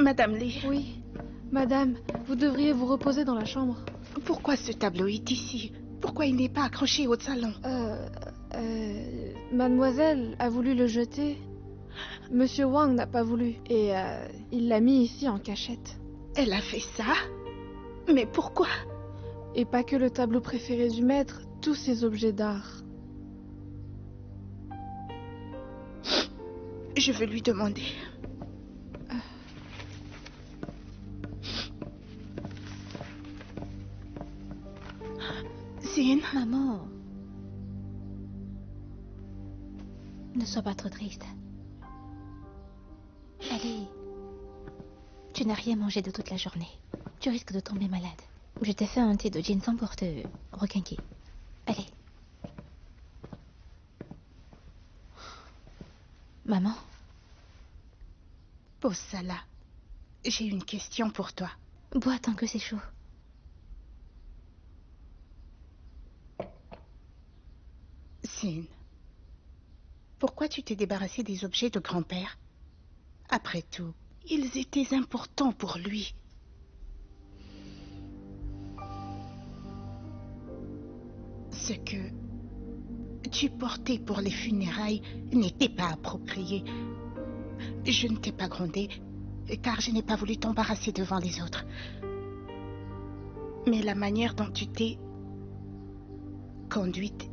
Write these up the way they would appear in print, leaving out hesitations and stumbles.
Madame Lee. Oui, madame, vous devriez vous reposer dans la chambre. Pourquoi ce tableau est ici? Pourquoi il n'est pas accroché au salon? Mademoiselle a voulu le jeter. Monsieur Wang n'a pas voulu et il l'a mis ici en cachette. Elle a fait ça? Mais pourquoi? Et pas que le tableau préféré du maître, tous ces objets d'art. Je veux lui demander. Zine. Maman, ne sois pas trop triste. Allez, tu n'as rien mangé de toute la journée. Tu risques de tomber malade. Je t'ai fait un thé de ginseng pour te requinquer. Allez. Maman. Pose ça là. J'ai une question pour toi. Bois tant que c'est chaud. Zine, pourquoi tu t'es débarrassé des objets de grand-père? Après tout, ils étaient importants pour lui. Ce que tu portais pour les funérailles n'était pas approprié. Je ne t'ai pas grondé, car je n'ai pas voulu t'embarrasser devant les autres. Mais la manière dont tu t'es conduite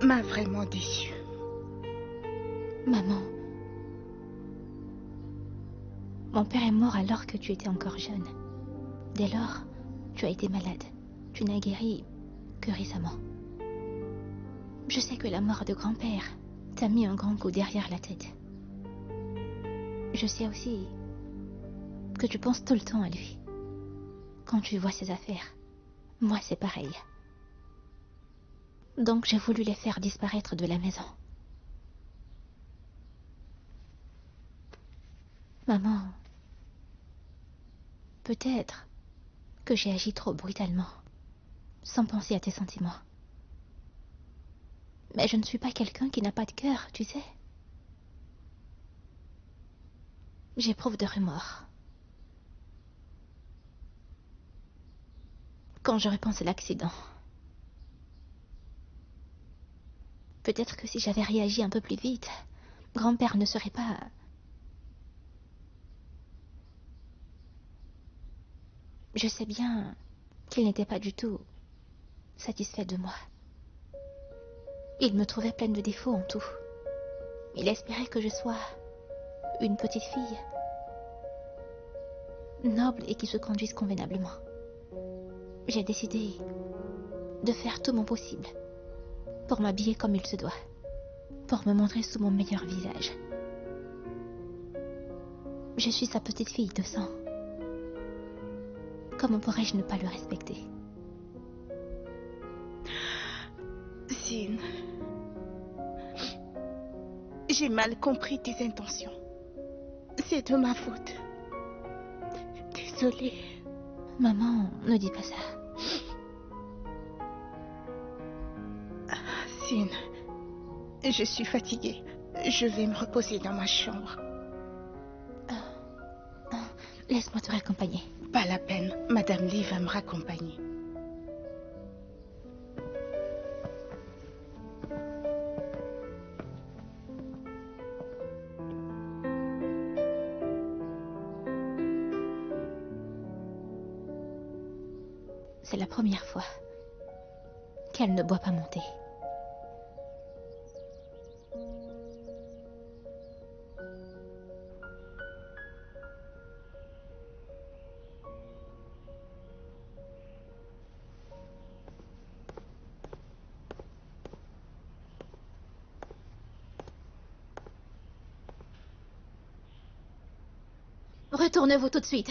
m'a vraiment déçue. Maman. Mon père est mort alors que tu étais encore jeune. Dès lors, tu as été malade. Tu n'as guéri que récemment. Je sais que la mort de grand-père t'a mis un grand coup derrière la tête. Je sais aussi que tu penses tout le temps à lui. Quand tu vois ses affaires, moi c'est pareil. Donc j'ai voulu les faire disparaître de la maison. Maman, peut-être que j'ai agi trop brutalement, sans penser à tes sentiments. Mais je ne suis pas quelqu'un qui n'a pas de cœur, tu sais. J'éprouve de remords. Quand je repense à l'accident. Peut-être que si j'avais réagi un peu plus vite, grand-père ne serait pas... Je sais bien qu'il n'était pas du tout satisfait de moi. Il me trouvait pleine de défauts en tout. Il espérait que je sois une petite fille, noble et qui se conduise convenablement. J'ai décidé de faire tout mon possible pour m'habiller comme il se doit, pour me montrer sous mon meilleur visage. Je suis sa petite fille de sang. Comment pourrais-je ne pas le respecter? Zine, j'ai mal compris tes intentions. C'est de ma faute. Désolée. Maman, ne dis pas ça. Zine, je suis fatiguée. Je vais me reposer dans ma chambre. Laisse-moi te raccompagner. Pas la peine. Madame Lee va me raccompagner. C'est la première fois qu'elle ne boit pas mon thé. Retournez-vous tout de suite.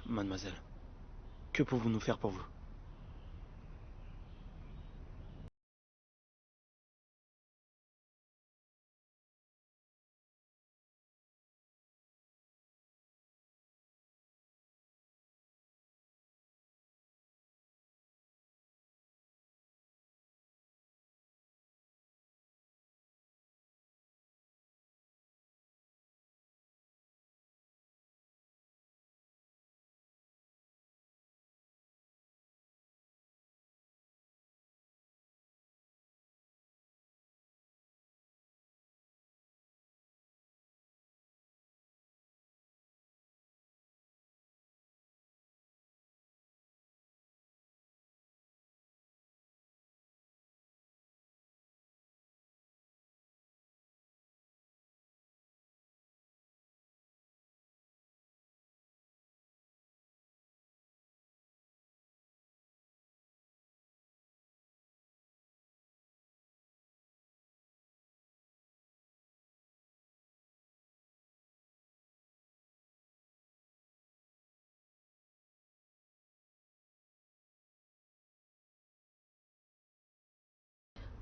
Mademoiselle, que pouvons-nous faire pour vous?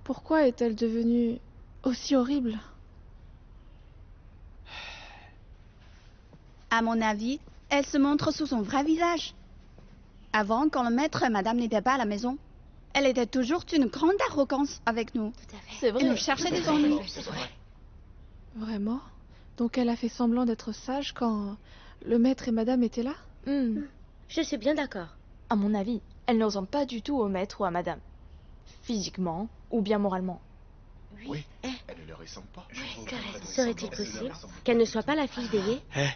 Pourquoi est-elle devenue aussi horrible? À mon avis, elle se montre sous son vrai visage. Avant, quand le maître et madame n'étaient pas à la maison, elle était toujours une grande arrogance avec nous. Tout à fait. C'est Elle vrai. nous cherchait des ennuis. C'est vrai. Vraiment? Donc elle a fait semblant d'être sage quand le maître et madame étaient là? Je suis bien d'accord. À mon avis, elle ne ressemble pas du tout au maître ou à madame. Physiquement ou bien moralement. Oui, elle ne le ressemble pas. Serait-il possible qu'elle ne soit pas la fille d'Ailey? Eh,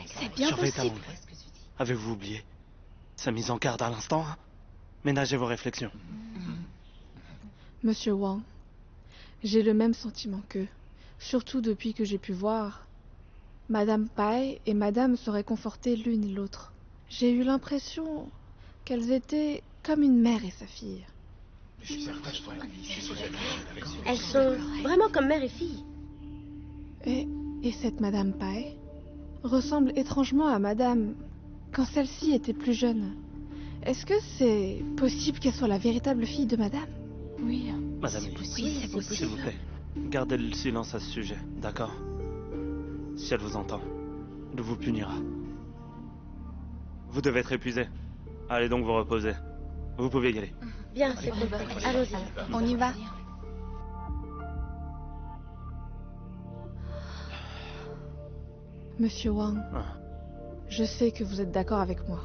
C'est bien surveillez possible. ta moule. Avez-vous oublié sa mise en garde à l'instant, hein? Ménagez vos réflexions. Monsieur Wang, j'ai le même sentiment qu'eux. Surtout depuis que j'ai pu voir Madame Pai et Madame se réconforter l'une et l'autre. J'ai eu l'impression qu'elles étaient comme une mère et sa fille. Elles sont vraiment comme mère et fille. Et cette Madame Pai ressemble étrangement à Madame quand celle-ci était plus jeune. Est-ce que c'est possible qu'elle soit la véritable fille de Madame? Oui, Madame, oui, c'est possible. s'il vous plaît, gardez le silence à ce sujet, d'accord? Si elle vous entend, elle vous punira. Vous devez être épuisé. Allez donc vous reposer. Vous pouvez y aller. Bien, c'est compris. Allons-y. On y va. Monsieur Wang, Ah. je sais que vous êtes d'accord avec moi.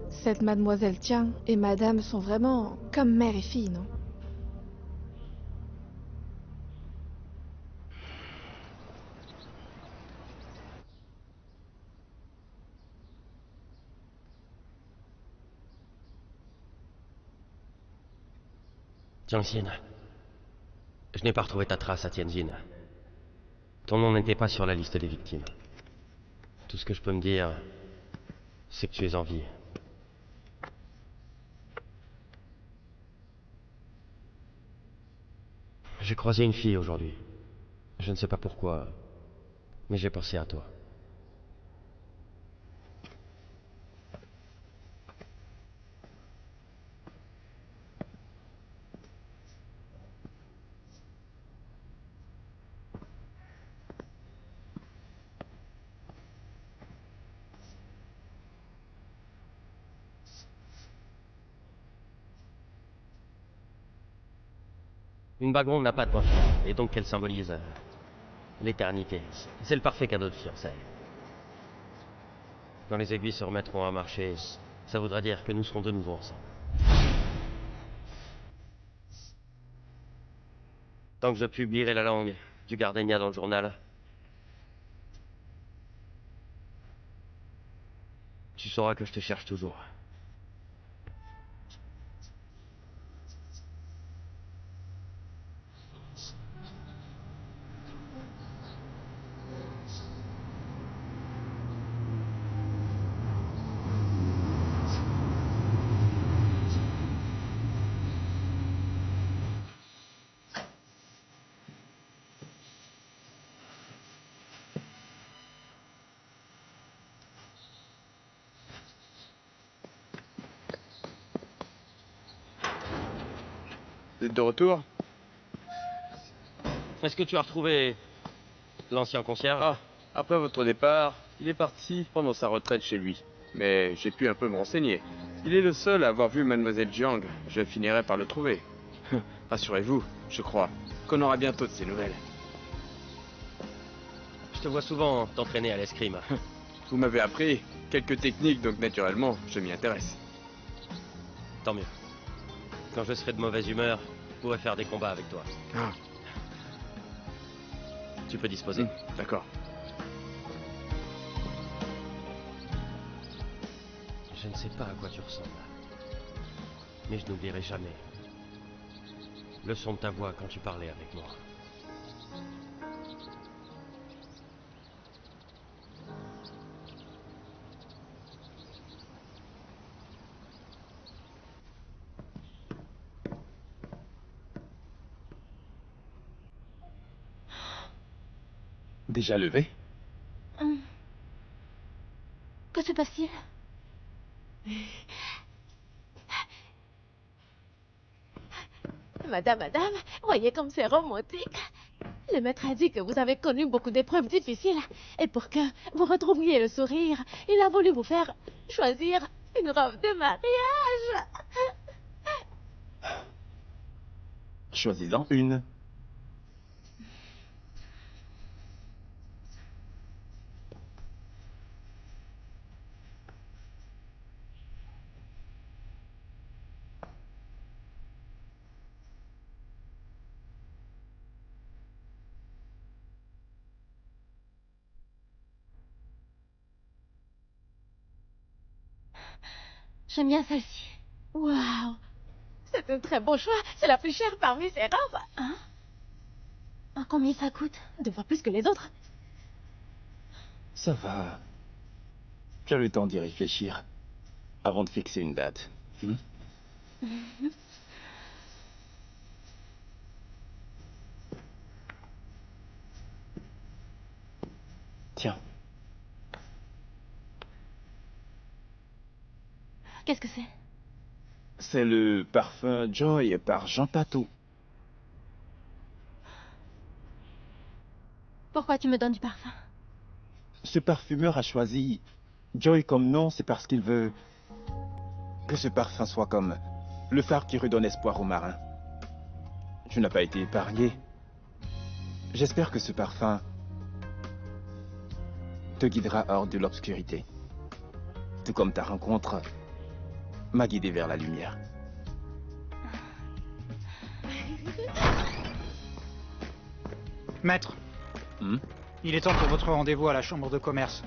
Cette mademoiselle Tiang et madame sont vraiment comme mère et fille, non? Jiangxin, je n'ai pas retrouvé ta trace à Tianjin. Ton nom n'était pas sur la liste des victimes. Tout ce que je peux me dire, c'est que tu es en vie. J'ai croisé une fille aujourd'hui. Je ne sais pas pourquoi, mais j'ai pensé à toi. Une bague ronde n'a pas de point, et donc qu'elle symbolise l'éternité. C'est le parfait cadeau de fiançailles. Quand les aiguilles se remettront à marcher, ça voudra dire que nous serons de nouveau ensemble. Tant que je publierai la langue du gardénia dans le journal, tu sauras que je te cherche toujours. Vous êtes de retour? Est-ce que tu as retrouvé l'ancien concierge? Ah, après votre départ, il est parti prendre sa retraite chez lui. Mais j'ai pu un peu me renseigner. Il est le seul à avoir vu Mademoiselle Jiang. Je finirai par le trouver. Rassurez-vous, je crois qu'on aura bientôt de ses nouvelles. Je te vois souvent t'entraîner à l'escrime. Vous m'avez appris quelques techniques, donc naturellement, je m'y intéresse. Tant mieux. Quand je serai de mauvaise humeur, je pourrai faire des combats avec toi. Ah, Tu peux disposer. d'accord. Je ne sais pas à quoi tu ressembles. Mais je n'oublierai jamais le son de ta voix quand tu parlais avec moi. Déjà levé? Que se passe-t-il? Madame, voyez comme c'est romantique. Le maître a dit que vous avez connu beaucoup d'épreuves difficiles. Et pour que vous retrouviez le sourire, il a voulu vous faire choisir une robe de mariage. Choisis-en une. J'aime bien celle-ci. Waouh, c'est un très bon choix. C'est la plus chère parmi ces robes. Hein? Combien ça coûte? 2 fois plus que les autres. Ça va. Tu as le temps d'y réfléchir avant de fixer une date. Tiens. Qu'est-ce que c'est? C'est le parfum Joy par Jean Patou. Pourquoi tu me donnes du parfum? Ce parfumeur a choisi Joy comme nom, c'est parce qu'il veut que ce parfum soit comme le phare qui redonne espoir aux marins. Tu n'as pas été épargné. J'espère que ce parfum te guidera hors de l'obscurité. Tout comme ta rencontre m'a guidé vers la lumière. Maître, il est temps pour votre rendez-vous à la chambre de commerce.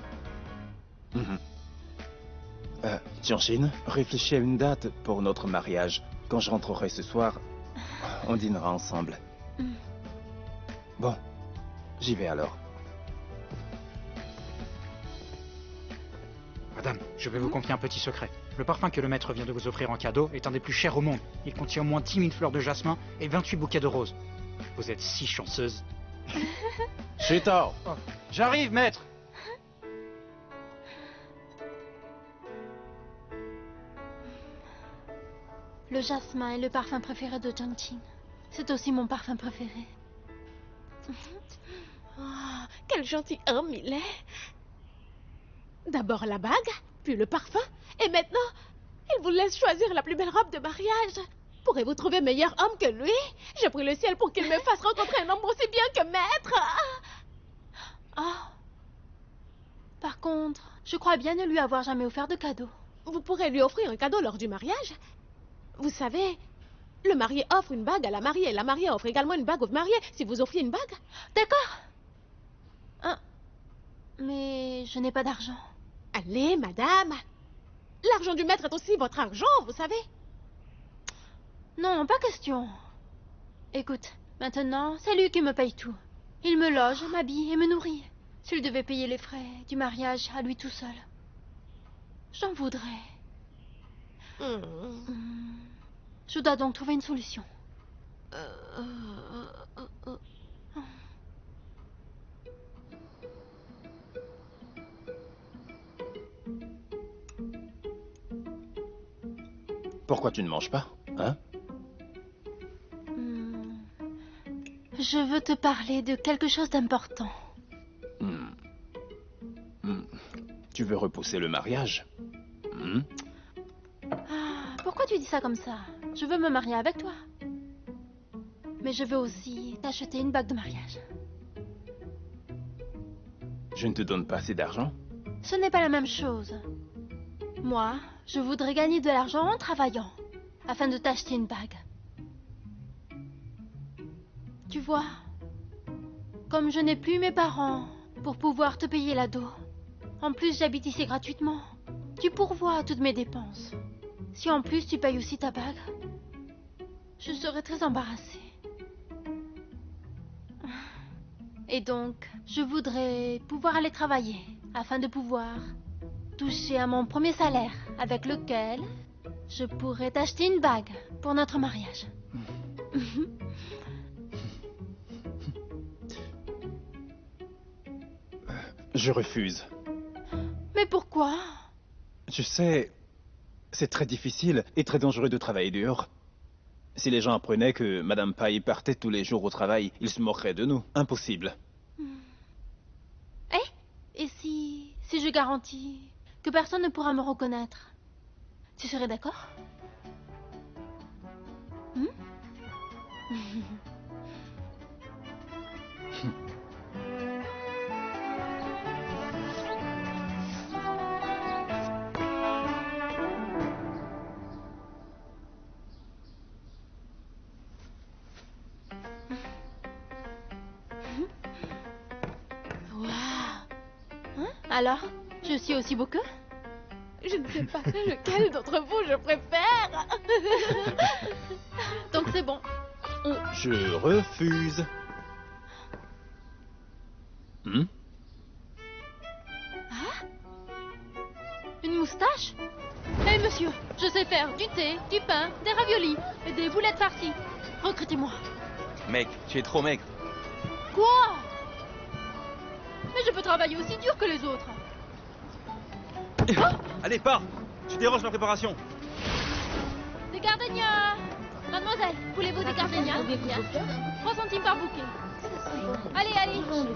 Jianxin, réfléchis à une date pour notre mariage. Quand je rentrerai ce soir, on dînera ensemble. Bon, j'y vais alors. Madame, je vais vous confier un petit secret. Le parfum que le maître vient de vous offrir en cadeau est un des plus chers au monde. Il contient au moins 10 000 fleurs de jasmin et 28 bouquets de roses. Vous êtes si chanceuse. Chitao. Oh, j'arrive, maître. Le jasmin est le parfum préféré de Jiangqing. C'est aussi mon parfum préféré. Oh, quel gentil homme il est. D'abord la bague, puis le parfum, et maintenant, il vous laisse choisir la plus belle robe de mariage. Pourrez-vous trouver meilleur homme que lui? J'ai pris le ciel pour qu'il me fasse rencontrer un homme aussi bien que maître. Par contre, je crois bien ne lui avoir jamais offert de cadeau. Vous pourrez lui offrir un cadeau lors du mariage. Vous savez, le marié offre une bague à la mariée, et la mariée offre également une bague au marié si vous offriez une bague. D'accord. Mais je n'ai pas d'argent. Allez, madame. L'argent du maître est aussi votre argent, vous savez. Non, pas question. Écoute, maintenant, c'est lui qui me paye tout. Il me loge, m'habille et me nourrit. S'il devait payer les frais du mariage à lui tout seul, j'en voudrais. Je dois donc trouver une solution. Pourquoi tu ne manges pas, hein? Je veux te parler de quelque chose d'important. Tu veux repousser le mariage? Pourquoi tu dis ça comme ça? Je veux me marier avec toi. Mais je veux aussi t'acheter une bague de mariage. Je ne te donne pas assez d'argent? Ce n'est pas la même chose. Moi, je voudrais gagner de l'argent en travaillant, afin de t'acheter une bague. Tu vois, comme je n'ai plus mes parents pour pouvoir te payer l'ado, en plus j'habite ici gratuitement, tu pourvois à toutes mes dépenses. Si en plus tu payes aussi ta bague, je serais très embarrassée. Et donc, je voudrais pouvoir aller travailler, afin de pouvoir toucher à mon premier salaire, avec lequel je pourrais t'acheter une bague pour notre mariage. Je refuse. Mais pourquoi? Tu sais, c'est très difficile et très dangereux de travailler dehors. Si les gens apprenaient que Madame Pai partait tous les jours au travail, ils se moqueraient de nous. Impossible. Et si je garantis que personne ne pourra me reconnaître, tu serais d'accord? Alors, je suis aussi beau qu'eux? Je ne sais pas lequel d'entre vous je préfère. Donc c'est bon. Je refuse. Une moustache? Hé monsieur, je sais faire du thé, du pain, des raviolis et des boulettes farcies. Recrutez-moi. Mec, tu es trop maigre. Quoi? Mais je peux travailler aussi dur que les autres. Allez, pars. Tu déranges ma préparation. Des gardenias. Mademoiselle, voulez-vous des gardenias? 3 centimes par bouquet. Allez,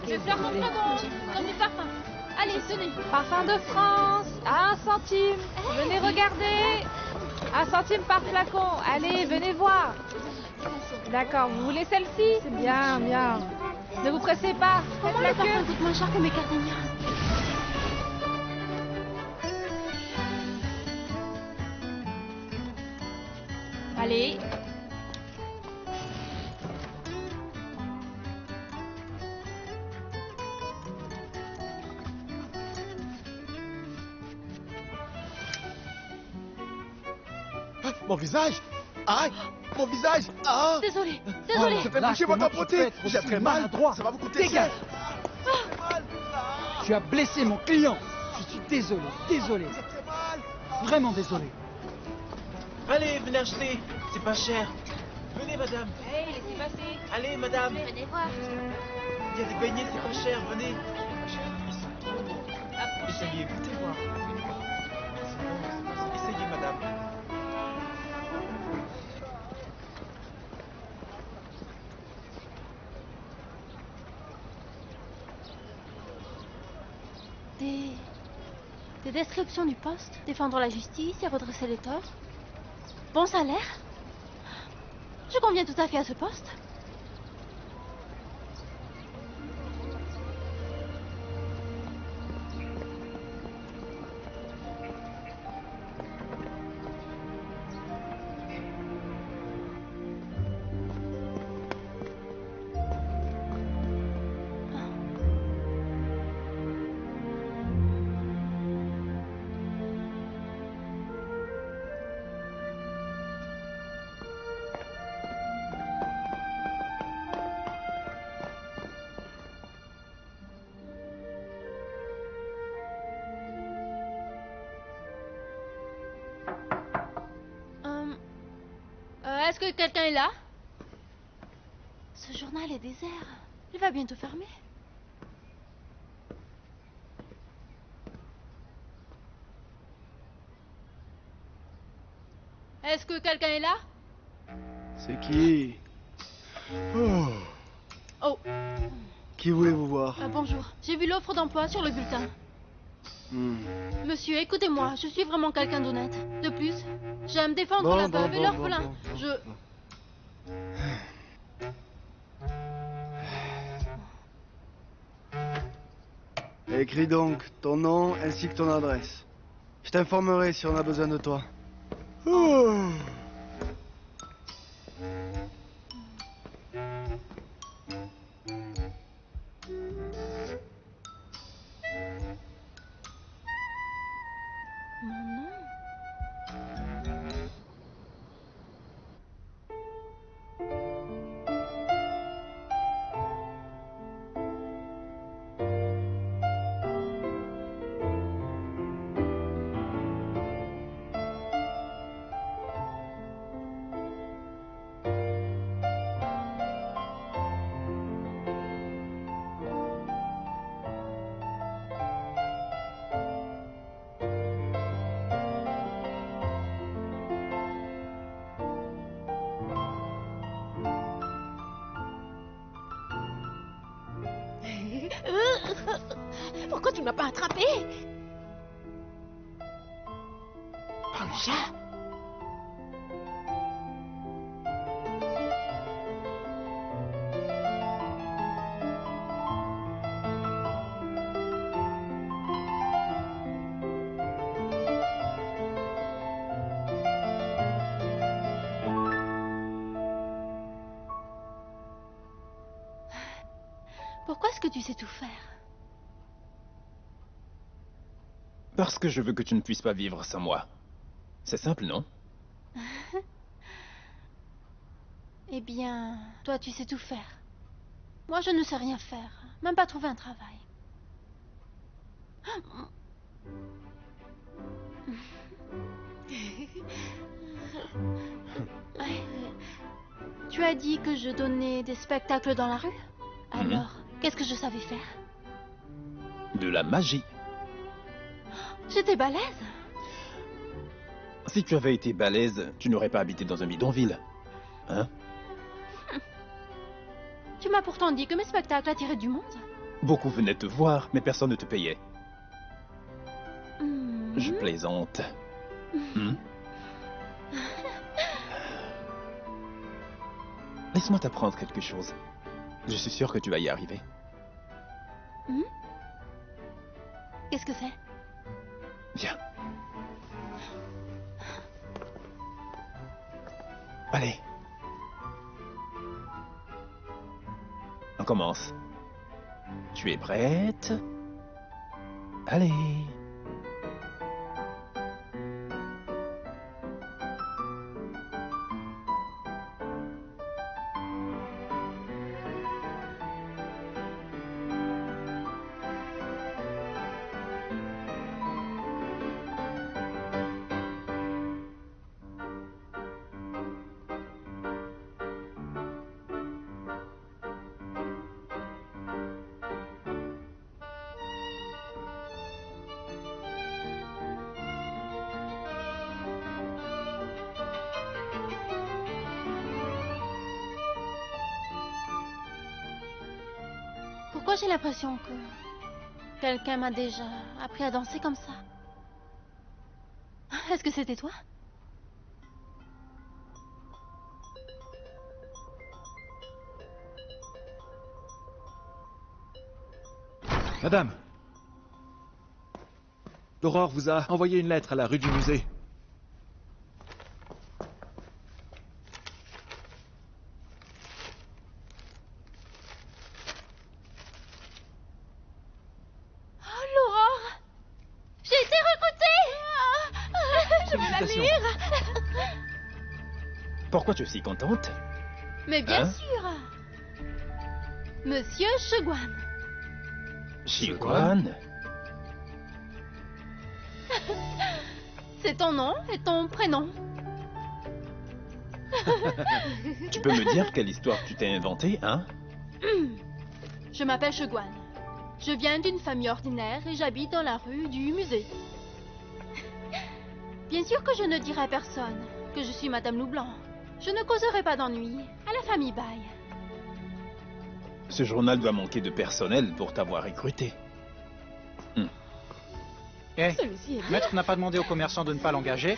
les fleurs sont très bons, comme des parfums. Allez, tenez. Parfum de France, à 1 centime. Venez regarder. 1 centime par flacon. Allez, venez voir. D'accord, vous voulez celle-ci? C'est bien, bien. Ne vous pressez pas. Comment le parfum coûte moins cher que mes gardenias? Allez. Mon visage! Aïe! Mon visage! Ah! Désolé. Je vais toucher votre capoter! J'ai très mal! Ça va vous coûter cher! Tu as blessé mon client. Je suis désolé. Vraiment désolé. Allez, venez acheter. C'est pas cher. Venez, madame. Hey, laissez passer. Allez, madame. Venez voir. Il y a des beignets, c'est pas cher. Venez. Essayez, goûtez voir. Essayez, madame. Des descriptions du poste, défendre la justice et redresser les torts. Bon salaire. Je conviens tout à fait à ce poste. Est-ce que quelqu'un est là? Ce journal est désert. Il va bientôt fermer. Est-ce que quelqu'un est là? C'est qui? Oh. Qui voulez-vous voir? Bonjour. J'ai vu l'offre d'emploi sur le bulletin. Monsieur, écoutez-moi, je suis vraiment quelqu'un d'honnête. De plus, j'aime défendre la veuve et l'orphelin. Écris donc ton nom ainsi que ton adresse. Je t'informerai si on a besoin de toi. Pourquoi tu ne m'as pas attrapé? Panja? Pourquoi est-ce que tu sais tout faire? Parce que je veux que tu ne puisses pas vivre sans moi. C'est simple, non? Eh bien, toi tu sais tout faire. Moi je ne sais rien faire, même pas trouver un travail. Tu as dit que je donnais des spectacles dans la rue? Alors, qu'est-ce que je savais faire? De la magie. J'étais balèze. Si tu avais été balèze, tu n'aurais pas habité dans un bidonville. Hein? Tu m'as pourtant dit que mes spectacles attiraient du monde. Beaucoup venaient te voir, mais personne ne te payait. Je plaisante. Laisse-moi t'apprendre quelque chose. Je suis sûr que tu vas y arriver. Qu'est-ce que c'est? Viens. Allez. On commence. Tu es prête? Allez. Pourquoi j'ai l'impression que quelqu'un m'a déjà appris à danser comme ça? Est-ce que c'était toi? Madame, l'Aurore vous a envoyé une lettre à la rue du musée. Pourquoi tu es si contente? Mais bien sûr. Monsieur Shiguan. Shiguan? C'est ton nom et ton prénom. Tu peux me dire quelle histoire tu t'es inventée, hein? Je m'appelle Shiguan. Je viens d'une famille ordinaire et j'habite dans la rue du musée. Bien sûr que je ne dirai à personne que je suis Madame Loublanc. Je ne causerai pas d'ennui à la famille Bai. Ce journal doit manquer de personnel pour t'avoir recruté. Eh, maître n'a pas demandé aux commerçants de ne pas l'engager.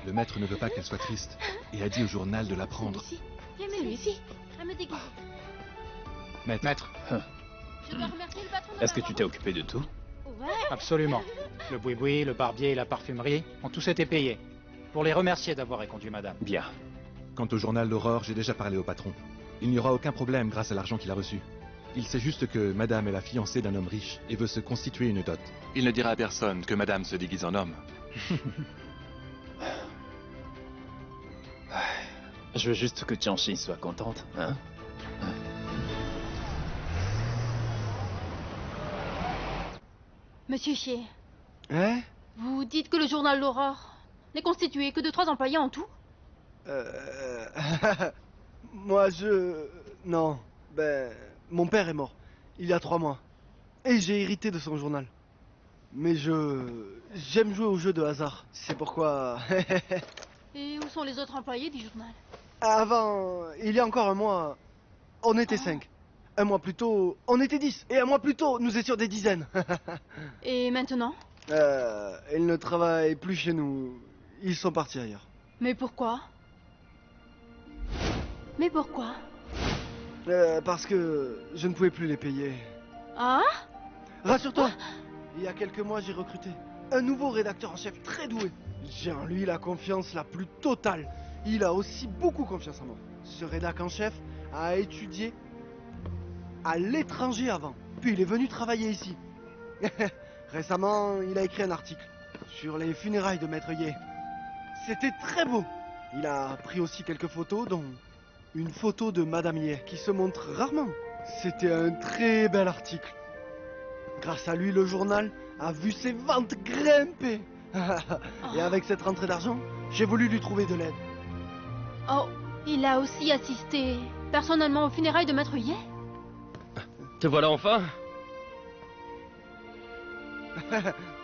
Le maître ne veut pas qu'elle soit triste et a dit au journal de la prendre. Celui-ci. À me déguiser. Maître. Je dois remercier le patron de Est-ce que tu t'es occupé de tout? Absolument. Le boui-boui, le barbier et la parfumerie ont tous été payés. Pour les remercier d'avoir réconduit madame. Bien. Quant au journal d'Aurore, j'ai déjà parlé au patron. Il n'y aura aucun problème grâce à l'argent qu'il a reçu. Il sait juste que madame est la fiancée d'un homme riche et veut se constituer une dot. Il ne dira à personne que madame se déguise en homme. Je veux juste que Tianchi soit contente, hein? Monsieur Xie. Hein? Vous dites que le journal d'Aurore n'est constitué que de 3 employés en tout? Moi, Non. Mon père est mort, il y a 3 mois. Et j'ai hérité de son journal. Mais j'aime jouer aux jeux de hasard. C'est pourquoi... Et où sont les autres employés du journal? Avant, il y a encore un mois, on était 5. Un mois plus tôt, on était 10. Et un mois plus tôt, nous étions des dizaines. Et maintenant? Ils ne travaillent plus chez nous. Ils sont partis ailleurs. Mais pourquoi? Mais pourquoi? Parce que je ne pouvais plus les payer. Ah? Rassure-toi, il y a quelques mois, j'ai recruté un nouveau rédacteur en chef très doué. J'ai en lui la confiance la plus totale. Il a aussi beaucoup confiance en moi. Ce rédacteur en chef a étudié à l'étranger avant. Puis il est venu travailler ici. Récemment, il a écrit un article sur les funérailles de Maître Yé. C'était très beau. Il a pris aussi quelques photos, dont une photo de Madame Yé, qui se montre rarement. C'était un très bel article. Grâce à lui, le journal a vu ses ventes grimper. Et avec cette rentrée d'argent, j'ai voulu lui trouver de l'aide. Oh, il a aussi assisté personnellement aux funérailles de Maître Yé? Te voilà enfin?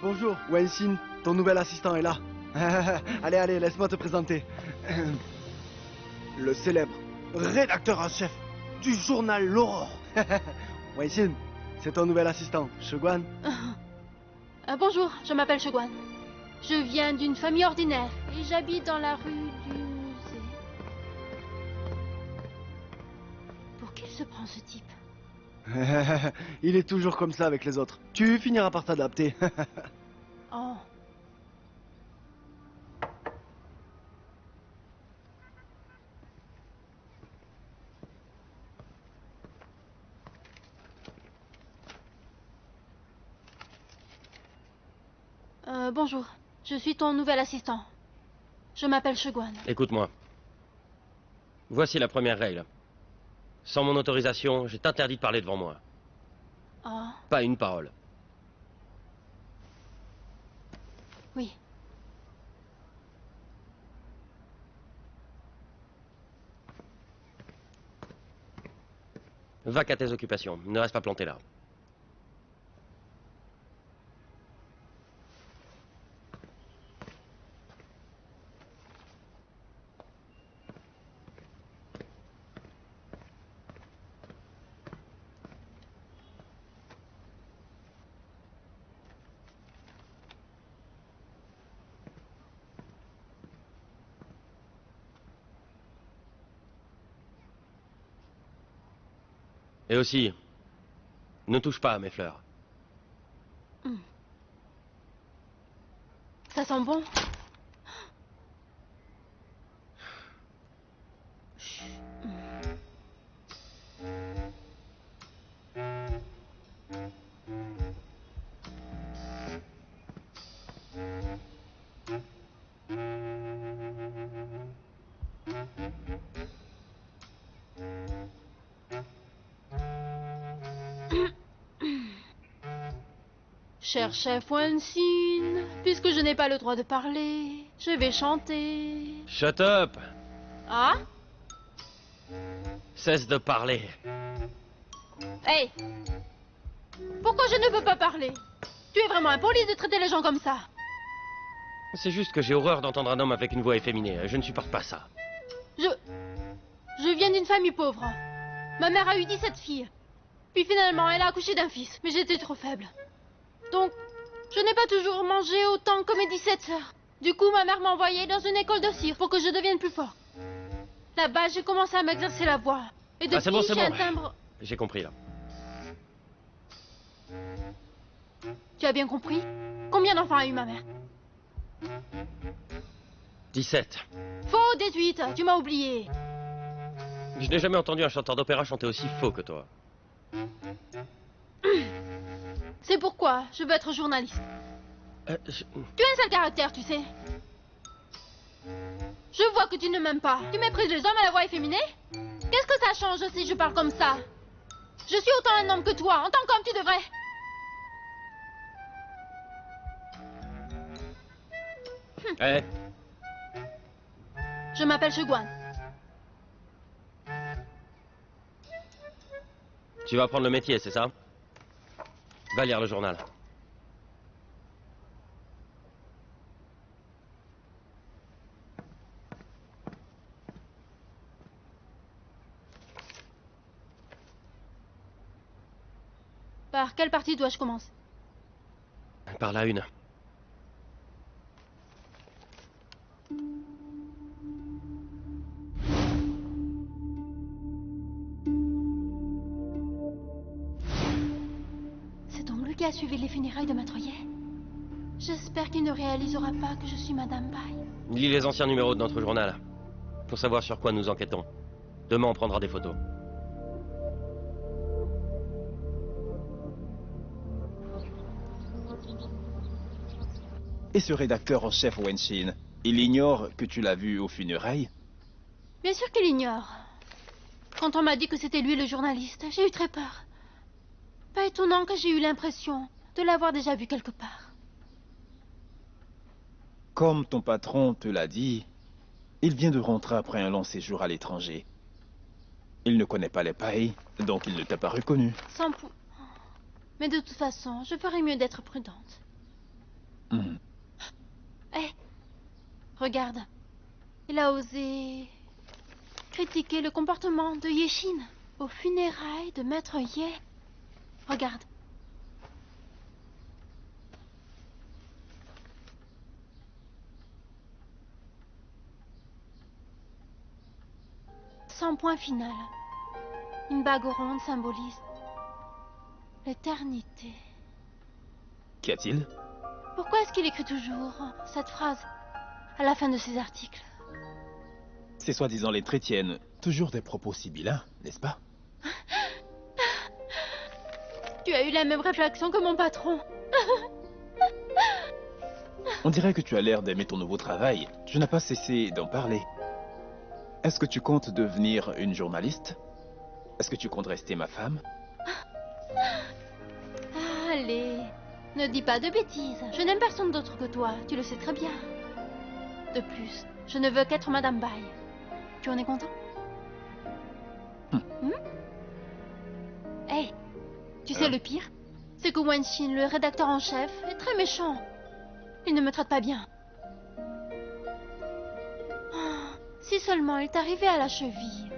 Bonjour, Wenxin, ton nouvel assistant est là. Allez, laisse-moi te présenter. Le célèbre rédacteur en chef du journal L'Aurore. Wenxin, c'est ton nouvel assistant, Shiguan. Bonjour, je m'appelle Shiguan. Je viens d'une famille ordinaire et j'habite dans la rue du musée. Pour qui se prend ce type? Il est toujours comme ça avec les autres. Tu finiras par t'adapter. Oh. Bonjour, je suis ton nouvel assistant. Je m'appelle Shiguan. Écoute-moi. Voici la première règle. Sans mon autorisation, je t'interdis de parler devant moi. Oh, Pas une parole. oui. Va qu'à tes occupations. Ne reste pas planté là. Et aussi, ne touche pas à mes fleurs. Ça sent bon. Cher chef Wenxin, puisque je n'ai pas le droit de parler, je vais chanter. Shut up! Ah? Cesse de parler. Hey! Pourquoi je ne peux pas parler? Tu es vraiment impoli de traiter les gens comme ça. C'est juste que j'ai horreur d'entendre un homme avec une voix efféminée. Je ne supporte pas ça. Je viens d'une famille pauvre. Ma mère a eu 17 filles. Puis finalement, elle a accouché d'un fils, mais j'étais trop faible. Donc, je n'ai pas toujours mangé autant que mes 17 sœurs. Du coup, ma mère m'a envoyée dans une école de cire pour que je devienne plus fort. Là-bas, j'ai commencé à m'exercer la voix. Et depuis, c'est bon, c'est j'ai un bon. timbre... J'ai compris là. Tu as bien compris? Combien d'enfants a eu ma mère? 17. Faux, 18, tu m'as oublié. Je n'ai jamais entendu un chanteur d'opéra chanter aussi faux que toi. C'est pourquoi je veux être journaliste. Tu as un sale caractère, tu sais. Je vois que tu ne m'aimes pas. Tu méprises les hommes à la voix efféminée? Qu'est-ce que ça change si je parle comme ça? Je suis autant un homme que toi. En tant qu'homme, tu devrais... Eh, Je m'appelle Shiguan. tu vas apprendre le métier, c'est ça? Va lire le journal. Par quelle partie dois-je commencer? Par la une. C'est donc lui qui a suivi les funérailles de Maître Ye. J'espère qu'il ne réalisera pas que je suis Madame Bai. Lis les anciens numéros de notre journal, pour savoir sur quoi nous enquêtons. Demain, on prendra des photos. Et ce rédacteur en chef Wenshin, il ignore que tu l'as vu aux funérailles? Bien sûr qu'il ignore. Quand on m'a dit que c'était lui le journaliste, j'ai eu très peur. Pas étonnant que j'ai eu l'impression de l'avoir déjà vu quelque part. Comme ton patron te l'a dit, il vient de rentrer après un long séjour à l'étranger. Il ne connaît pas les Pai, donc il ne t'a pas reconnu. Sans pou... Mais de toute façon, je ferais mieux d'être prudente. Hé, regarde. Il a osé critiquer le comportement de Yeshin aux funérailles de Maître Ye. Regarde. Sans point final. Une bague ronde symbolise l'éternité. Qu'y a-t-il? Pourquoi est-ce qu'il écrit toujours cette phrase à la fin de ses articles? C'est soi-disant les chrétiennes, toujours des propos sibyllins, n'est-ce pas? Tu as eu la même réflexion que mon patron. On dirait que tu as l'air d'aimer ton nouveau travail. Tu n'as pas cessé d'en parler. Est-ce que tu comptes devenir une journaliste? Est-ce que tu comptes rester ma femme? Allez, ne dis pas de bêtises. Je n'aime personne d'autre que toi, tu le sais très bien. De plus, je ne veux qu'être Madame Bai. Tu en es content? Hé, tu sais le pire? C'est que Wenshin, le rédacteur en chef, est très méchant. Il ne me traite pas bien. Si seulement il t'arrivait à la cheville.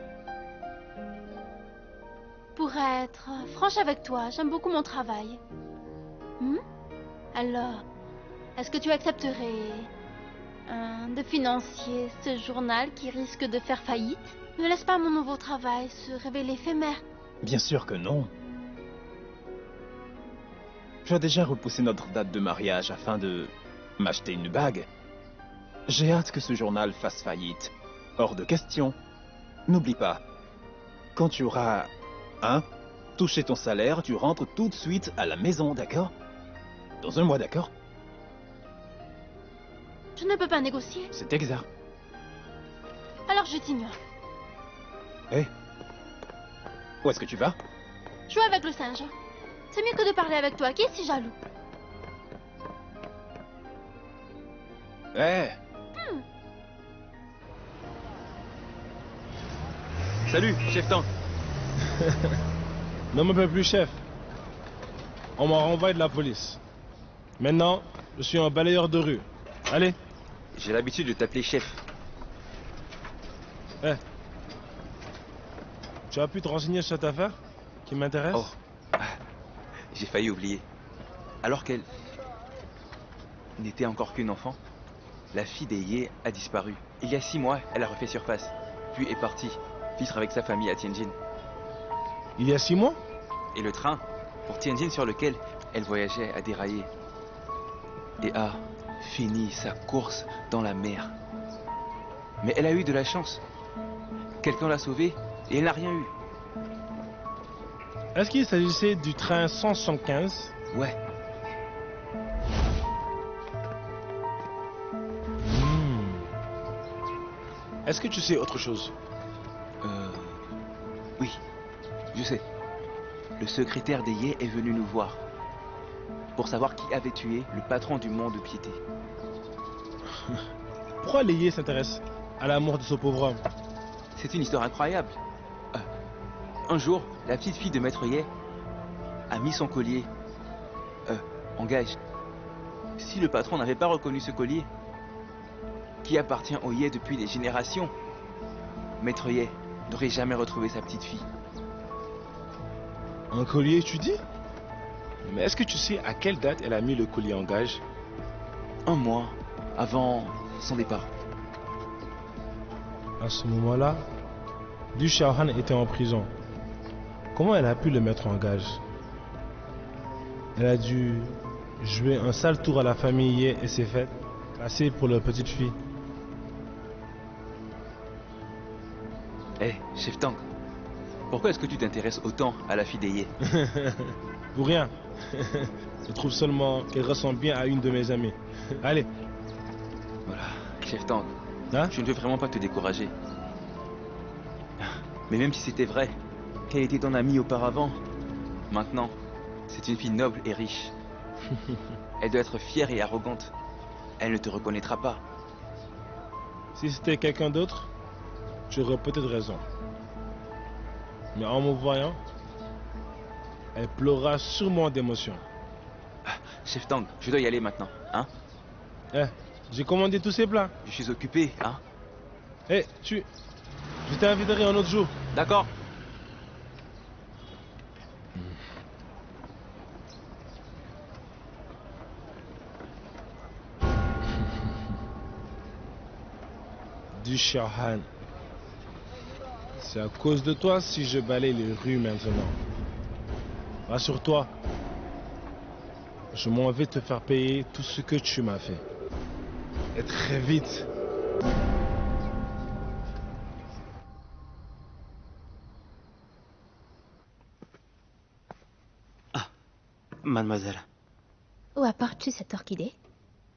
Pour être franche avec toi, j'aime beaucoup mon travail. Alors, est-ce que tu accepterais de financer ce journal qui risque de faire faillite? Ne laisse pas mon nouveau travail se révéler éphémère. Bien sûr que non. Tu as déjà repoussé notre date de mariage afin de m'acheter une bague. J'ai hâte que ce journal fasse faillite. Hors de question. N'oublie pas, quand tu auras, touché ton salaire, tu rentres tout de suite à la maison, d'accord? Dans un mois, d'accord? Je ne peux pas négocier. C'est exact. Alors je t'ignore. Hé, où est-ce que tu vas? Jouer avec le singe. C'est mieux que de parler avec toi, qui est si jaloux. Hé. Salut, chef Tang. Ne m'appelle plus chef. On m'a renvoyé de la police. Maintenant, je suis un balayeur de rue. Allez. J'ai l'habitude de t'appeler chef. Eh. Tu as pu te renseigner sur cette affaire qui m'intéresse? Oh. J'ai failli oublier. Alors qu'elle n'était encore qu'une enfant, la fille des Ye a disparu. Il y a 6 mois, elle a refait surface, puis est partie vivre avec sa famille à Tianjin. Il y a 6 mois? Et le train pour Tianjin sur lequel elle voyageait a déraillé et a fini sa course dans la mer. Mais elle a eu de la chance. Quelqu'un l'a sauvée et elle n'a rien eu. Est-ce qu'il s'agissait du train 175? Ouais. Est-ce que tu sais autre chose? Oui, je sais. Le secrétaire des Ye est venu nous voir pour savoir qui avait tué le patron du Mont de Piété. Pourquoi les Ye s'intéressent à la mort de ce pauvre homme? C'est une histoire incroyable. Un jour, la petite fille de Maître Ye a mis son collier en gage. Si le patron n'avait pas reconnu ce collier, qui appartient au Ye depuis des générations, Maître Ye n'aurait jamais retrouvé sa petite fille. Un collier, tu dis? Mais est-ce que tu sais à quelle date elle a mis le collier en gage? 1 mois avant son départ. À ce moment-là, Du Xiaohan était en prison. Comment elle a pu le mettre en gage? Elle a dû jouer un sale tour à la famille Ye et c'est fait. Assez pour leur petite fille. Hé, Chef Tang, pourquoi est-ce que tu t'intéresses autant à la fille d'Ye? Pour rien. Je trouve seulement qu'elle ressemble bien à une de mes amies. Allez. Voilà, Chef Tang, hein? Je ne veux vraiment pas te décourager. Mais même si c'était vrai, qu'elle était ton amie auparavant, maintenant, c'est une fille noble et riche. Elle doit être fière et arrogante. Elle ne te reconnaîtra pas. Si c'était quelqu'un d'autre, tu aurais peut-être raison. Mais en me voyant, elle pleura sûrement d'émotion. Chef Tang, je dois y aller maintenant, hein? J'ai commandé tous ces plats. Je suis occupé, hein? Je t'inviterai un autre jour. D'accord. Du Xiaohan. C'est à cause de toi si je balaye les rues maintenant. Rassure-toi. Je m'en vais te faire payer tout ce que tu m'as fait. Et très vite. Ah, mademoiselle. Où apportes-tu cette orchidée?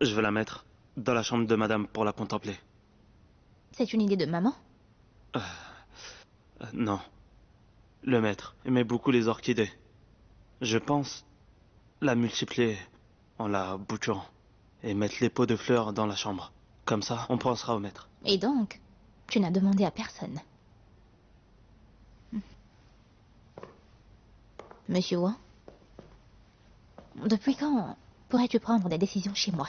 Je vais la mettre dans la chambre de madame pour la contempler. C'est une idée de maman? Non. Le maître aimait beaucoup les orchidées. Je pense la multiplier en la bouturant et mettre les pots de fleurs dans la chambre. Comme ça, on pensera au maître. Et donc, tu n'as demandé à personne? Monsieur Wang, depuis quand pourrais-tu prendre des décisions chez moi?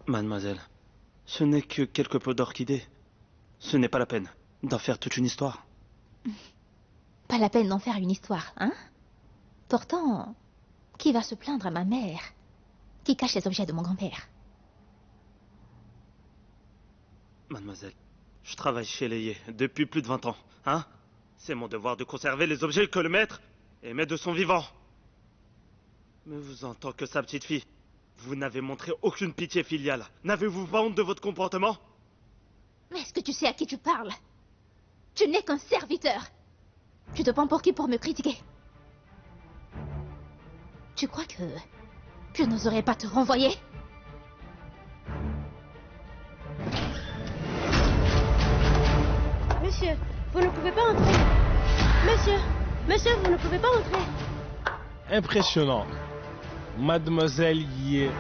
Mademoiselle, ce n'est que quelques pots d'orchidées. Ce n'est pas la peine d'en faire toute une histoire. Pas la peine d'en faire une histoire, hein? Pourtant, qui va se plaindre à ma mère qui cache les objets de mon grand-père? Mademoiselle, je travaille chez les Ye depuis plus de 20 ans, hein? C'est mon devoir de conserver les objets que le maître aimait de son vivant. Mais vous, en tant que sa petite fille, vous n'avez montré aucune pitié filiale. N'avez-vous pas honte de votre comportement? Mais est-ce que tu sais à qui tu parles? Tu n'es qu'un serviteur. Tu te prends pour qui pour me critiquer? Tu crois que je n'oserais pas te renvoyer? Monsieur, vous ne pouvez pas entrer. Monsieur, vous ne pouvez pas entrer. Impressionnant. Mademoiselle Ye